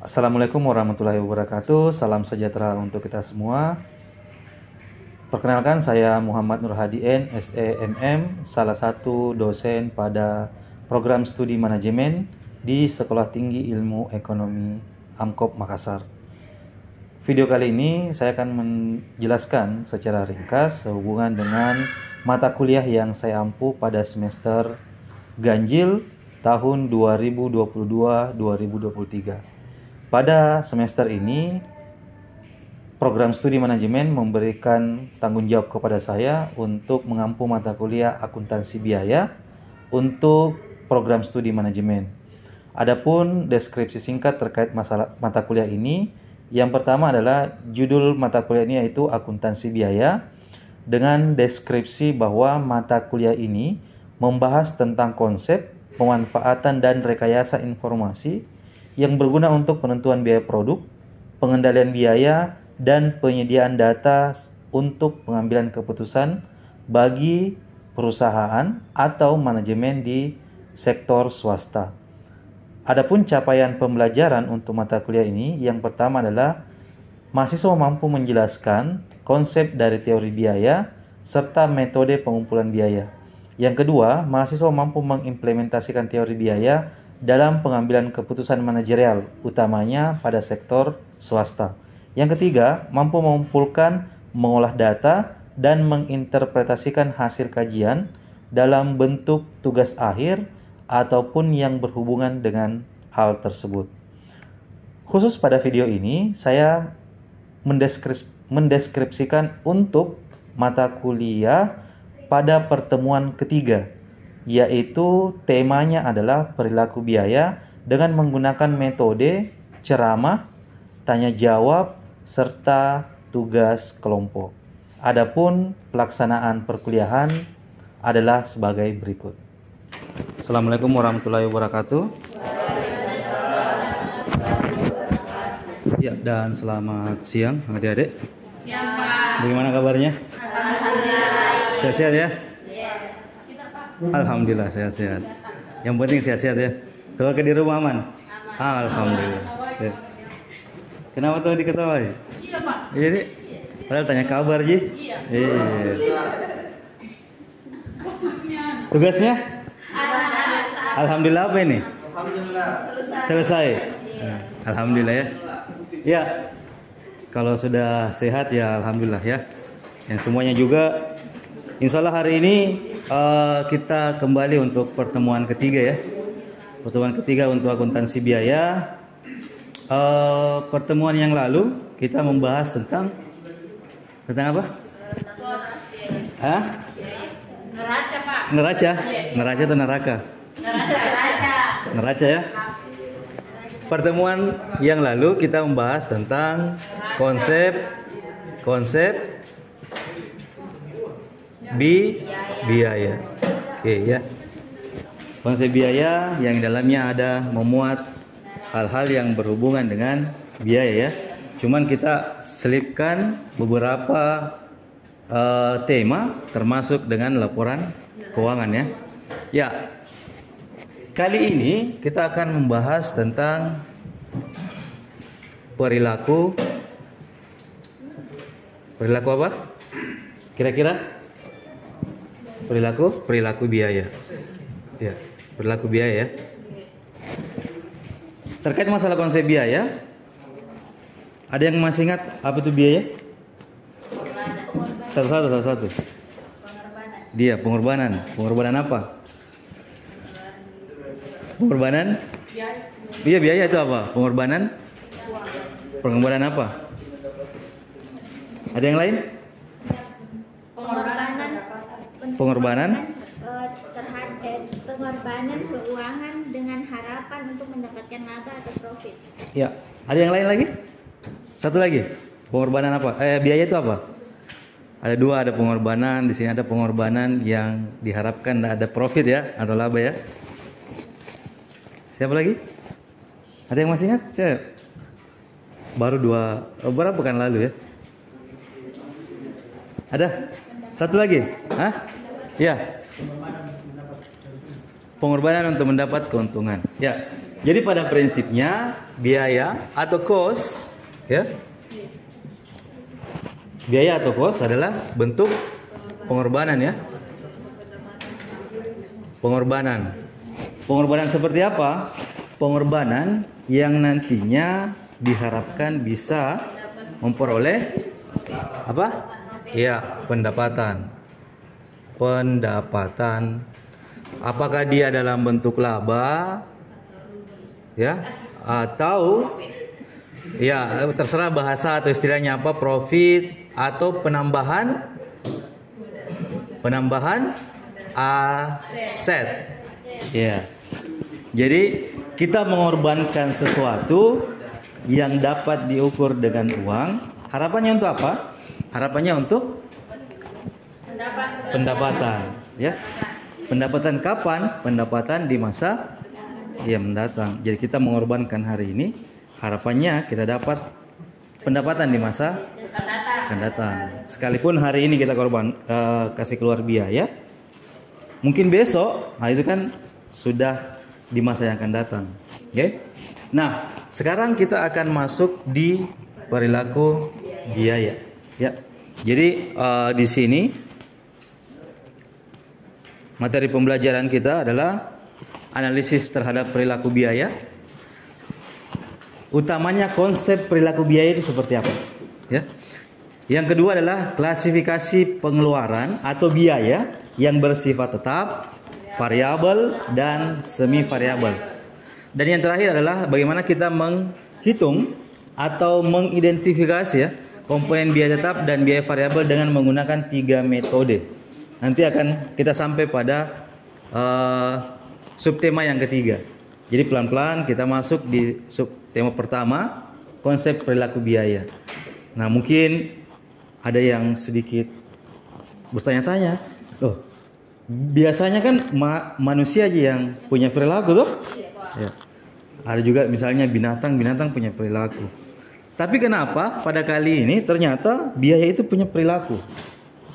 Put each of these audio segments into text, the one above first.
Assalamualaikum warahmatullahi wabarakatuh. Salam sejahtera untuk kita semua. Perkenalkan, saya Muhammad Nur Hadi N, SEMM, salah satu dosen pada program studi manajemen di Sekolah Tinggi Ilmu Ekonomi Amkop Makassar. Video kali ini saya akan menjelaskan secara ringkas sehubungan dengan mata kuliah yang saya ampu pada semester ganjil tahun 2022-2023. Pada semester ini, program studi manajemen memberikan tanggung jawab kepada saya untuk mengampu mata kuliah akuntansi biaya untuk program studi manajemen. Adapun deskripsi singkat terkait masalah mata kuliah ini, yang pertama adalah judul mata kuliah ini yaitu akuntansi biaya, dengan deskripsi bahwa mata kuliah ini membahas tentang konsep, pemanfaatan dan rekayasa informasi yang berguna untuk penentuan biaya produk, pengendalian biaya, dan penyediaan data untuk pengambilan keputusan bagi perusahaan atau manajemen di sektor swasta. Adapun capaian pembelajaran untuk mata kuliah ini, yang pertama adalah mahasiswa mampu menjelaskan konsep dari teori biaya serta metode pengumpulan biaya. Yang kedua, mahasiswa mampu mengimplementasikan teori biaya dalam pengambilan keputusan manajerial, utamanya pada sektor swasta. Yang ketiga, mampu mengumpulkan, mengolah data, dan menginterpretasikan hasil kajian dalam bentuk tugas akhir ataupun yang berhubungan dengan hal tersebut. Khusus pada video ini, saya mendeskripsikan untuk mata kuliah pada pertemuan ketiga, yaitu temanya adalah perilaku biaya dengan menggunakan metode ceramah, tanya jawab, serta tugas kelompok. Adapun pelaksanaan perkuliahan adalah sebagai berikut. Assalamualaikum warahmatullahi wabarakatuh. Ya, dan selamat siang adik-adik. Bagaimana kabarnya? Alhamdulillah. Sehat-sehat ya? Alhamdulillah sehat-sehat. Yang penting sehat-sehat ya. Keluarga di rumah aman? Alhamdulillah. Kenapa tuh diketawa ya? Iya Pak. Jadi padahal tanya kabar Ji. Iya. Tugasnya? Alhamdulillah apa ini? Alhamdulillah. Selesai. Alhamdulillah ya. Ya. Kalau sudah sehat ya alhamdulillah ya. Yang semuanya juga. Insya Allah hari ini kita kembali untuk pertemuan ketiga ya. Pertemuan ketiga untuk akuntansi biaya. Pertemuan yang lalu kita membahas tentang apa? Hah? Neraca Pak. Neraca? Neraca atau neraka? Neraca ya. Pertemuan yang lalu kita membahas tentang konsep biaya. Oke ya. Konsep biaya yang dalamnya ada memuat hal-hal yang berhubungan dengan biaya ya. Cuman kita selipkan beberapa tema termasuk dengan laporan keuangan ya. Ya. Kali ini kita akan membahas tentang perilaku apa? Kira-kira? Perilaku biaya. Ya, perilaku biaya ya. Terkait masalah konsep biaya, ada yang masih ingat apa itu biaya? Satu-satu. Dia pengorbanan. Pengorbanan apa? Pengorbanan? Iya, biaya itu apa? Pengorbanan? Pengorbanan apa? Ada yang lain? Pengorbanan pengorbanan keuangan dengan harapan untuk mendapatkan laba atau profit. Ya, ada yang lain lagi? Satu lagi. Pengorbanan apa? Biaya itu apa? Ada dua, ada pengorbanan, di sini ada pengorbanan yang diharapkan ada profit ya atau laba ya. Siapa lagi? Ada yang masih ingat? Saya baru berapa pekan lalu ya? Ada? Satu lagi? Hah? Ya. pengorbanan untuk mendapat keuntungan. Ya. Jadi pada prinsipnya biaya atau cost, ya. Biaya atau cost adalah bentuk pengorbanan, ya. Pengorbanan. Pengorbanan seperti apa? Pengorbanan yang nantinya diharapkan bisa memperoleh apa? Ya, pendapatan. Pendapatan. Apakah dia dalam bentuk laba, ya, atau ya terserah bahasa atau istilahnya apa, profit atau penambahan aset. Ya. Jadi kita mengorbankan sesuatu yang dapat diukur dengan uang. Harapannya untuk apa? Harapannya untuk pendapatan, ya. Pendapatan kapan? Pendapatan di masa yang mendatang. Jadi kita mengorbankan hari ini, harapannya kita dapat pendapatan di masa akan datang. Sekalipun hari ini kita kasih keluar biaya, mungkin besok, nah itu kan sudah di masa yang akan datang. Oke? Nah, sekarang kita akan masuk di perilaku biaya. Ya. Jadi di sini materi pembelajaran kita adalah analisis terhadap perilaku biaya. Utamanya konsep perilaku biaya itu seperti apa, ya. Yang kedua adalah klasifikasi pengeluaran atau biaya yang bersifat tetap, variabel dan semi variabel. Dan yang terakhir adalah bagaimana kita menghitung atau mengidentifikasi, ya, komponen biaya tetap dan biaya variabel dengan menggunakan 3 metode. Nanti akan kita sampai pada subtema yang ketiga. Jadi pelan-pelan kita masuk di subtema pertama, konsep perilaku biaya. Nah, mungkin ada yang sedikit bertanya-tanya, loh, biasanya kan manusia aja yang punya perilaku tuh. Ya. Ada juga misalnya binatang punya perilaku. Tapi kenapa pada kali ini ternyata biaya itu punya perilaku?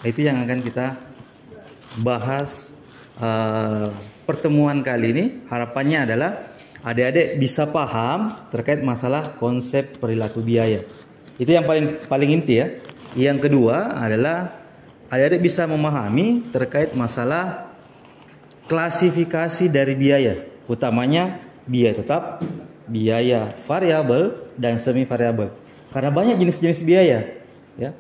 Itu yang akan kita bahas pertemuan kali ini. Harapannya adalah adik-adik bisa paham terkait masalah konsep perilaku biaya. Itu yang paling inti, ya. Yang kedua adalah adik-adik bisa memahami terkait masalah klasifikasi dari biaya, utamanya biaya tetap, biaya variabel dan semi variabel. Karena banyak jenis-jenis biaya, ya.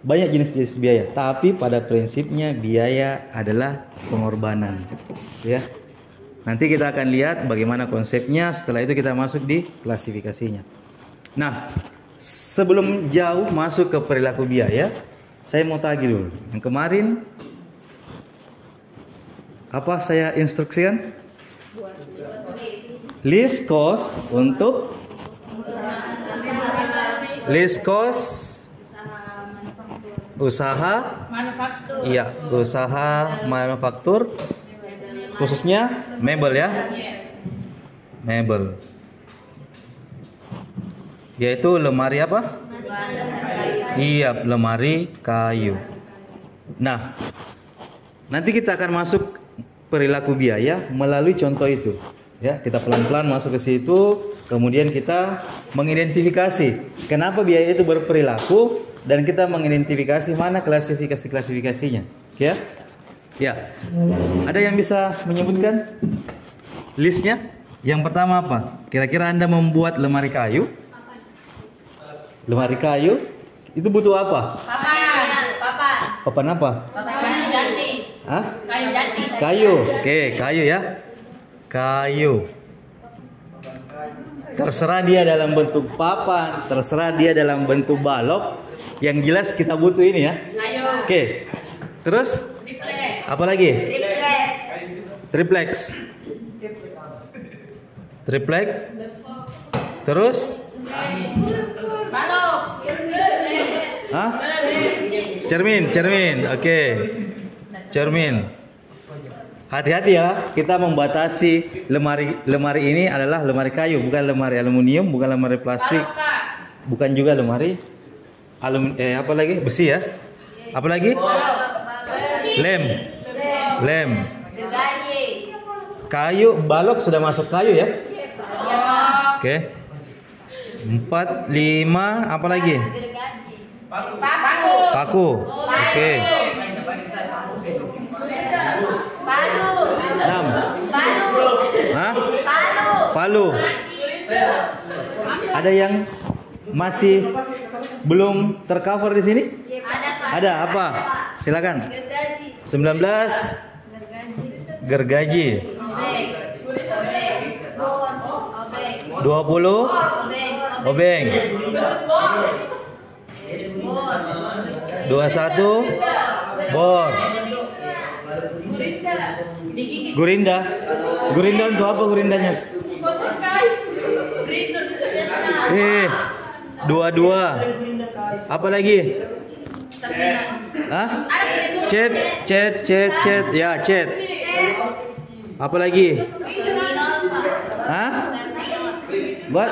Banyak jenis-jenis biaya, tapi pada prinsipnya biaya adalah pengorbanan, ya. Nanti kita akan lihat bagaimana konsepnya, setelah itu kita masuk di klasifikasinya. Nah, sebelum jauh masuk ke perilaku biaya, saya mau tagih dulu. Yang kemarin apa saya instruksikan? List cost untuk list cost usaha manufaktur. Iya, usaha manufaktur, khususnya mebel, ya. Mebel. Yaitu lemari apa? Iya, lemari kayu. Nah, nanti kita akan masuk perilaku biaya melalui contoh itu. Ya, kita pelan-pelan masuk ke situ, kemudian kita mengidentifikasi kenapa biaya itu berperilaku dan kita mengidentifikasi mana klasifikasinya. Ya. Ya. Ada yang bisa menyebutkan listnya? Yang pertama apa? Kira-kira Anda membuat lemari kayu? Lemari kayu itu butuh apa? Papan. Papan apa? Papan jati. Hah? Kayu jati. Kayu. Oke, kayu, ya. Kayu. Terserah dia dalam bentuk papan, terserah dia dalam bentuk balok. Yang jelas kita butuh ini, ya. Kayu. Oke. Terus apa lagi? Triplex. Terus? Balok. Hah? Cermin. Oke. Cermin. Hati-hati, ya, kita membatasi lemari ini adalah lemari kayu, bukan lemari aluminium, bukan lemari plastik, bukan juga lemari apa lagi? Besi, ya. Apa lagi? Lem. Kayu, balok sudah masuk kayu ya? Oke. 4, 5, apa lagi? Paku. Oke. 6. Hah? Palu. Ada yang masih belum tercover di sini? Ada apa? Silakan. 19. Gergaji. 20. Obeng. 21. Bor. Gurinda. Gurinda untuk apa gurindanya? 22. Apa lagi? Hah? Cet. Ya, cet. Apa lagi? Hah? Buat?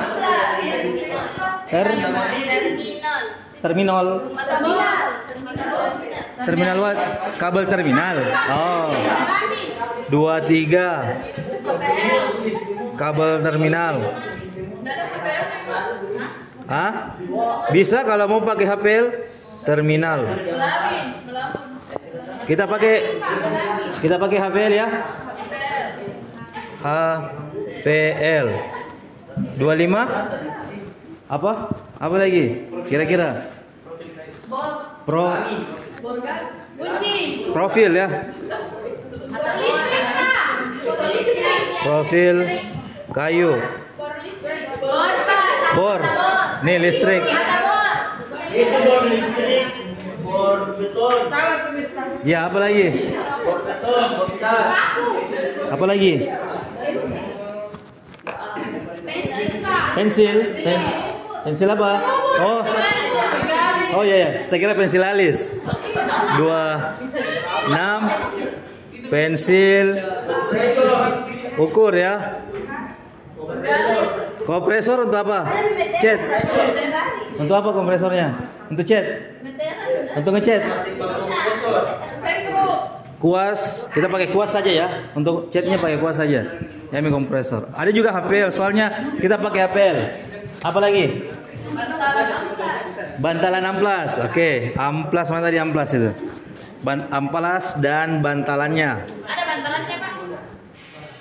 Terminal. Terminal what? Kabel terminal. Oh. 23. Kabel terminal. Hah? Bisa kalau mau pakai HPL terminal. Kita pakai HPL ya. HPL 25. Apa lagi? Kira-kira? Profil ya. Profil kayu. Bor. Nih listrik. Bor beton. Ya, apa lagi? Bor beton, bor cas. Apa lagi? Pensil. Pensil apa? Oh ya. Saya kira pensil alis. 26. Pensil ukur ya. Kompresor untuk apa? Cat. Untuk apa kompresornya? Untuk cat. Untuk ngecat. Kuas, kita pakai kuas saja ya. Untuk catnya pakai kuas saja. Ya, ini kompresor. Ada juga HPL, soalnya kita pakai HPL. Apa lagi? Bantalan amplas. Oke, amplas mana tadi amplas itu? Amplas dan bantalannya. Ada bantalannya, Pak?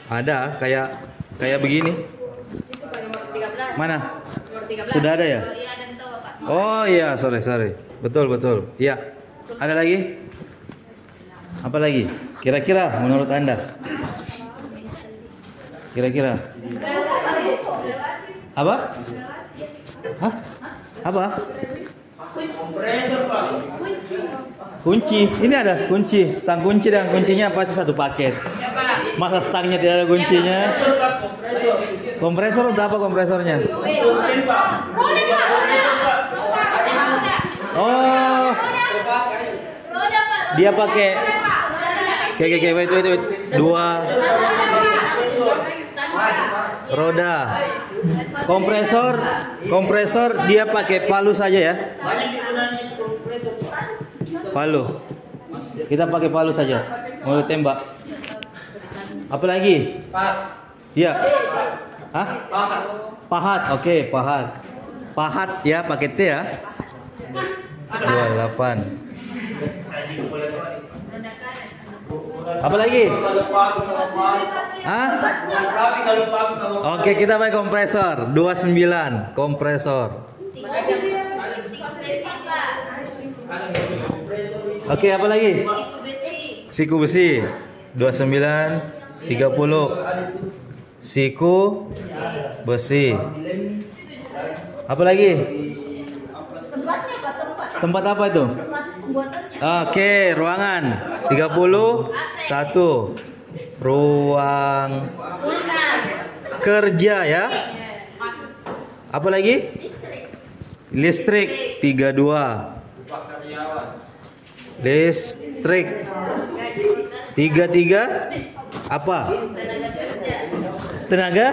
Ada, kayak begini. Itu Pak, nomor 13. Mana? Nomor 13. Sudah ada ya? Iya, ada tahu, Pak. Oh iya, sorry. Betul. Iya. Ada lagi? Apa lagi? Kira-kira menurut Anda? Kira-kira? Apa? Hah? Apa? Kompresor, Pak. Kunci. Ini ada kunci. Stang kunci dan kuncinya pasti satu paket. Masa stangnya tidak ada kuncinya? Kompresor untuk apa kompresornya? Oh. Dia pakai. Oke, wait. 2 roda. Kompresor dia pakai palu saja ya. Palu. Kita pakai palu saja. Mau tembak. Apa lagi? Iya. Hah? Pahat. Oke, pahat. Pahat ya, pakai T ya. 28. Apa lagi? Hah? Oke, kita pakai kompresor 29, kompresor. Oke, apa lagi? Siku besi 29, 30. Siku besi. Apa lagi? Tempat apa itu? Oke, ruangan 31. Ruang kerja ya. Apa lagi? Listrik 32. Listrik 33. Apa? Tenaga?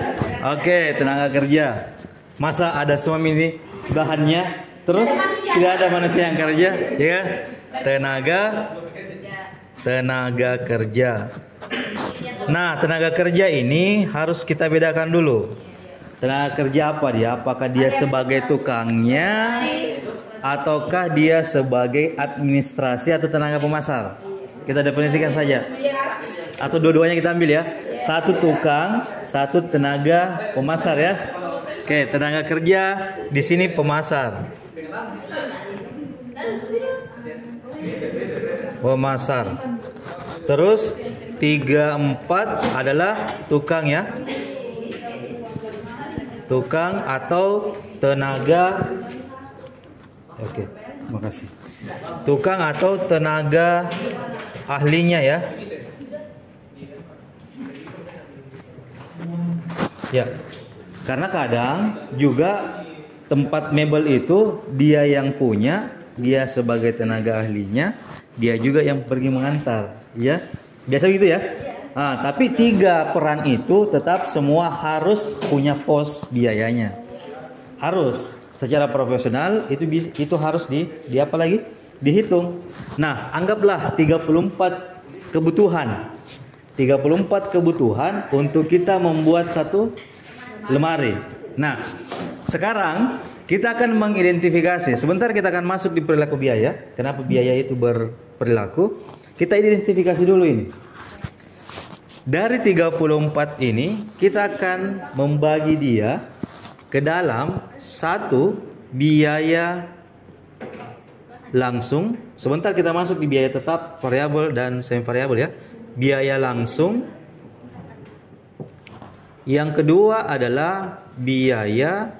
Oke, tenaga kerja. Masa ada semua ini bahannya terus tidak ada manusia yang kerja, ya kan? Tenaga kerja. Nah, tenaga kerja ini harus kita bedakan dulu. Tenaga kerja apa dia? Apakah dia sebagai tukangnya, ataukah dia sebagai administrasi atau tenaga pemasar? Kita definisikan saja. Atau dua-duanya kita ambil ya. Satu tukang, satu tenaga pemasar ya. Oke, tenaga kerja di sini pemasar. Pemasar. Terus 3, 4 adalah tukang ya. Tukang atau tenaga. Oke, terima kasih. Tukang atau tenaga ahlinya ya. Ya. Karena kadang juga tempat mebel itu dia yang punya, dia sebagai tenaga ahlinya, dia juga yang pergi mengantar, ya. Biasa gitu ya. Nah, tapi 3 peran itu tetap semua harus punya pos biayanya. Harus secara profesional itu harus di apa lagi? Dihitung. Nah, anggaplah 34 kebutuhan. 34 kebutuhan untuk kita membuat satu lemari. Nah, sekarang kita akan mengidentifikasi. Sebentar kita akan masuk di perilaku biaya. Kenapa biaya itu berperilaku? Kita identifikasi dulu ini. Dari 34 ini kita akan membagi dia ke dalam satu biaya langsung. Sebentar kita masuk di biaya tetap, variabel dan semi variabel ya. Biaya langsung. Yang kedua adalah biaya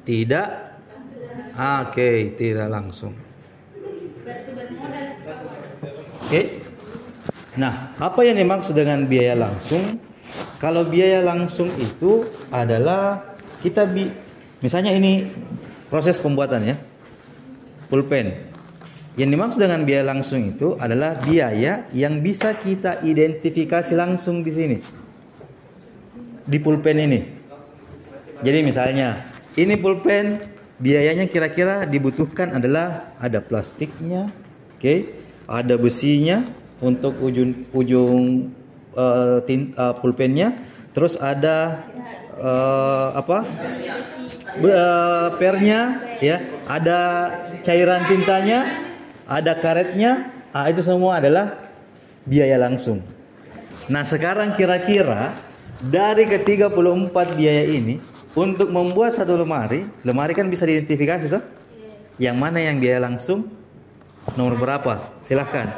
tidak tidak langsung. Oke. Nah, apa yang dimaksud dengan biaya langsung? Kalau biaya langsung itu adalah misalnya ini proses pembuatan ya, pulpen. Yang dimaksud dengan biaya langsung itu adalah biaya yang bisa kita identifikasi langsung di sini, di pulpen ini. Jadi misalnya ini pulpen, biayanya kira-kira dibutuhkan adalah ada plastiknya, ada besinya untuk ujung pulpennya, terus ada pernya ya, ada cairan tintanya, ada karetnya. Itu semua adalah biaya langsung. Nah, sekarang kira-kira dari ke-34 biaya ini untuk membuat satu lemari kan bisa diidentifikasi toh? Yang mana yang biaya langsung? Nomor berapa? Silahkan.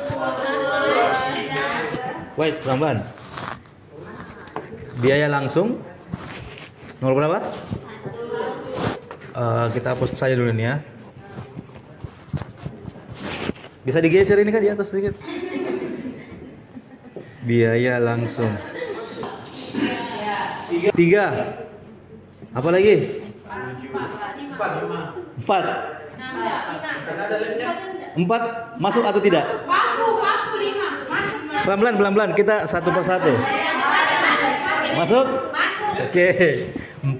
Wait, pelan-pelan. Biaya langsung nomor berapa? Kita hapus saja dulu nih ya. Bisa digeser ini kan di atas sedikit. Biaya langsung 3. Apa lagi? 4. 4 masuk atau tidak? Pelan-pelan kita satu persatu. Masuk? Oke. 4.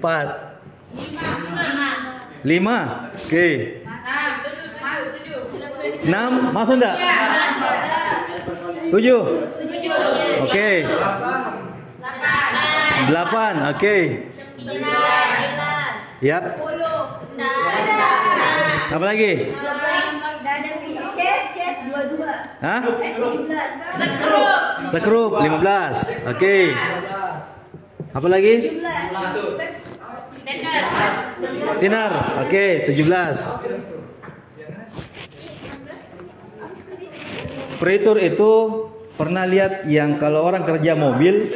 5. Oke. 6 masuk enggak? 7. Oke. 8. Oke. Yap. Apa lagi? Hah? Sekrup 15. Oke. Apa lagi? Thinner. Oke, 17. Peritur itu pernah lihat yang kalau orang kerja mobil,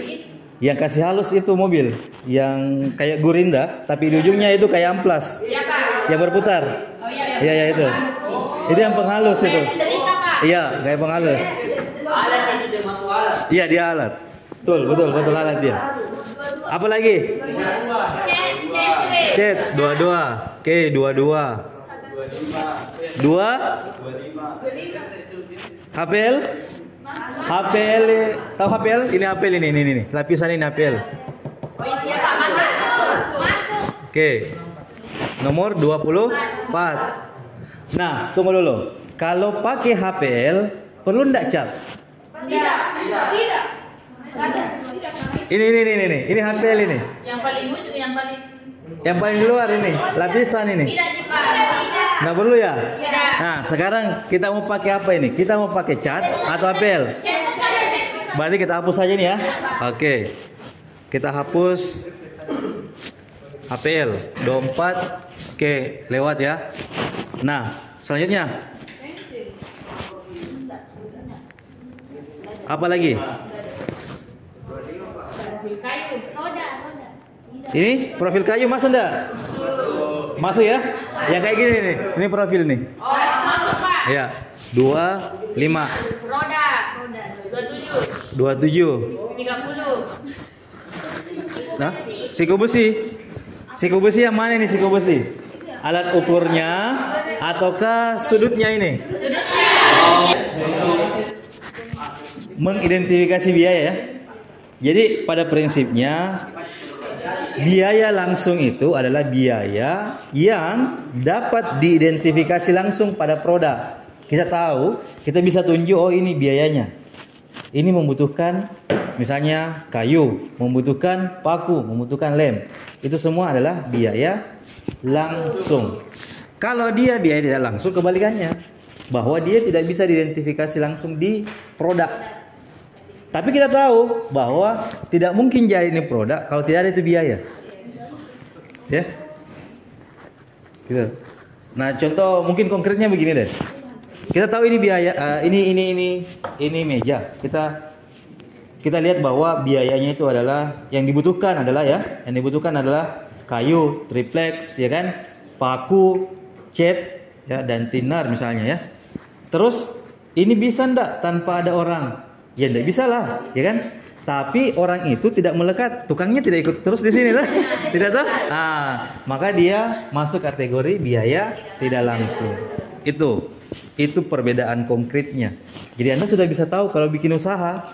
yang kasih halus itu mobil, yang kayak gurinda, tapi di ujungnya itu kayak amplas, yang berputar. Iya itu. Itu yang penghalus itu. Iya, kayak penghalus. Alat itu termasuk alat. Iya, dia alat. Betul alat dia. Apa lagi? Cet 22. Oke, 22. 2. HPL? HPL, tahu HPL? Ini HPL ini. Lapisan ini HPL. Oke. Nomor 24. Nah, tunggu dulu. Kalau pakai HPL perlu enggak cat? Tidak. Ini HPL ini. Yang paling ujung, Yang paling luar ini, lapisan ini. tidak dipakai. Nggak perlu ya? Tidak. Nah, sekarang kita mau pakai apa ini? Kita mau pakai cat atau HPL? Berarti kita hapus aja nih ya. Oke. Kita hapus HPL 24. Oke, lewat ya. Nah, selanjutnya apa lagi? Kayu. Roda. Ini profil kayu masuk enggak? Masuk ya? Yang kayak gini nih. Ini profil nih. Oh, masuk Pak. Ya. 25, Roda. 27. 30. Nah, siku besi. Siku besi yang mana ini siku besi? Alat ukurnya ataukah sudutnya ini? Mengidentifikasi biaya ya. Jadi pada prinsipnya biaya langsung itu adalah biaya yang dapat diidentifikasi langsung pada produk. Kita tahu, kita bisa tunjuk oh ini biayanya. Ini membutuhkan misalnya kayu, membutuhkan paku, membutuhkan lem. Itu semua adalah biaya langsung. Kalau dia biaya tidak langsung, kebalikannya, bahwa dia tidak bisa diidentifikasi langsung di produk. Tapi kita tahu bahwa tidak mungkin jadi ini produk kalau tidak ada itu biaya. Ya. Gitu. Nah, contoh mungkin konkretnya begini deh. Kita tahu ini biaya, ini meja. Kita lihat bahwa biayanya itu adalah yang dibutuhkan adalah kayu, triplex, ya kan, paku, cat, ya, dan thinner misalnya ya. Terus ini bisa ndak tanpa ada orang? Ya ndak bisa lah, ya kan? Tapi orang itu tidak melekat, tukangnya tidak ikut terus di sini lah, tidak tahu? Maka dia masuk kategori biaya tidak langsung. Itu perbedaan konkretnya. Jadi Anda sudah bisa tahu kalau bikin usaha,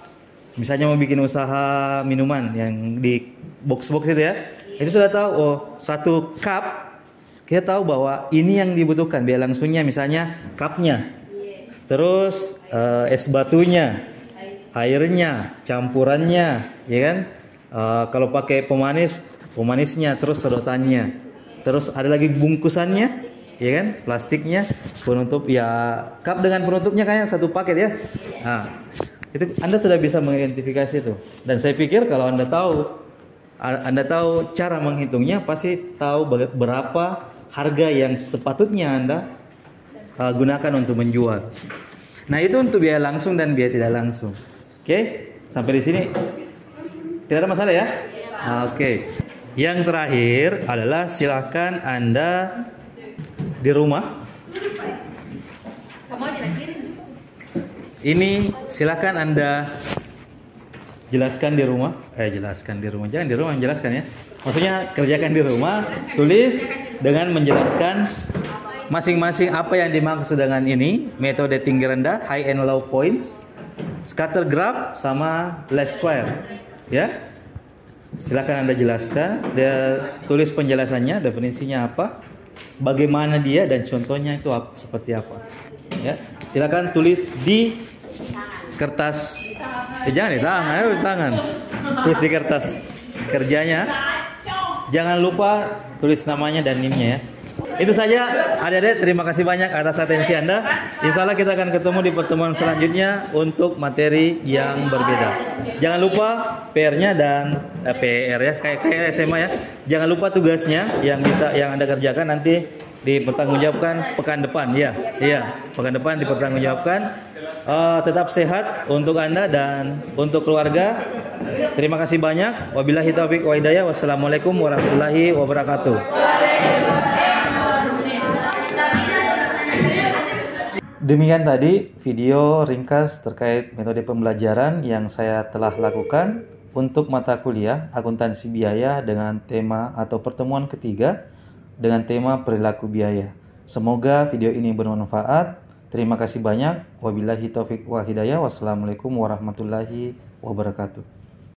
misalnya mau bikin usaha minuman yang di box-box itu ya, itu sudah tahu oh satu cup, kita tahu bahwa ini yang dibutuhkan biaya langsungnya, misalnya cupnya, terus es batunya, airnya, campurannya, ya kan? Kalau pakai pemanisnya, terus sedotannya, terus ada lagi bungkusannya, ya kan? Plastiknya, penutup ya, cup dengan penutupnya kayak satu paket ya. Nah, itu Anda sudah bisa mengidentifikasi itu. Dan saya pikir kalau Anda tahu cara menghitungnya, pasti tahu berapa harga yang sepatutnya Anda gunakan untuk menjual. Nah, itu untuk biaya langsung dan biaya tidak langsung. Oke, sampai di sini tidak ada masalah ya? Oke. Yang terakhir adalah silakan Anda di rumah. Ini silakan Anda jelaskan di rumah. Jangan di rumah jelaskan ya. Maksudnya kerjakan di rumah, tulis dengan menjelaskan masing-masing apa yang dimaksud dengan ini, metode tinggi rendah, high and low points, scatter graph sama least square. Ya. Silakan Anda jelaskan, tulis penjelasannya, definisinya apa, bagaimana dia dan contohnya itu seperti apa. Ya. Silakan tulis di kertas. Jangan di tangan. Tulis di kertas kerjanya. Jangan lupa tulis namanya dan NIM-nya ya. Itu saja adik-adik, terima kasih banyak atas atensi Anda. Insya Allah kita akan ketemu di pertemuan selanjutnya untuk materi yang berbeda. Jangan lupa PR-nya dan PR ya, kayak SMA ya. Jangan lupa tugasnya yang Anda kerjakan nanti dipertanggungjawabkan pekan depan ya. Iya, pekan depan dipertanggungjawabkan. Tetap sehat untuk Anda dan untuk keluarga. Terima kasih banyak. Wabillahi taufiq wa hidayah. Wassalamualaikum warahmatullahi wabarakatuh. Demikian tadi video ringkas terkait metode pembelajaran yang saya telah lakukan untuk mata kuliah akuntansi biaya dengan tema atau pertemuan ketiga dengan tema perilaku biaya. Semoga video ini bermanfaat. Terima kasih banyak. Wabillahi taufiq wal hidayah. Wassalamualaikum warahmatullahi wabarakatuh.